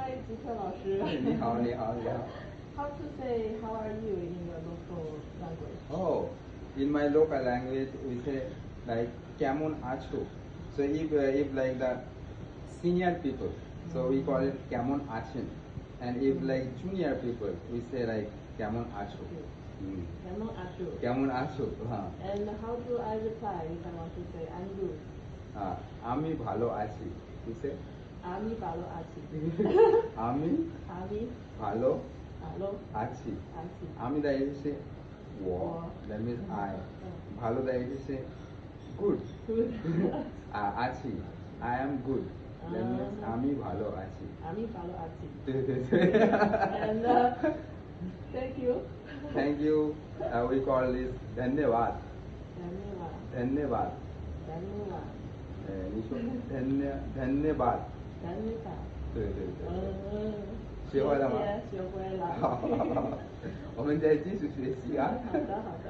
Hi, 吉克老师。你好，你好，你好。How to say how are you in your local language? Oh, in my local language we say like "Kemon acho." So if like the senior people, so we call it "Kemon achen," and if like junior people, we say like "Kemon acho." Kemon acho. Kemon acho. And how do I reply if I want to say I'm good? Ami bhalo achi. You say? Ami balo achi. Ami bhalo achi. Ami that is say wo. That means I. Bhalo that is say good. Achi. I am good. That means ami bhalo achi. Ami balo achi. And thank you. Thank you. We call this धन्यवाद. धन्यवाद. धन्यवाद. धन्यवाद. 你说धन्यवाद. धन्यवाद. 对对对。学会了吗？学会了。好，我们再继续学习啊。好的，好的。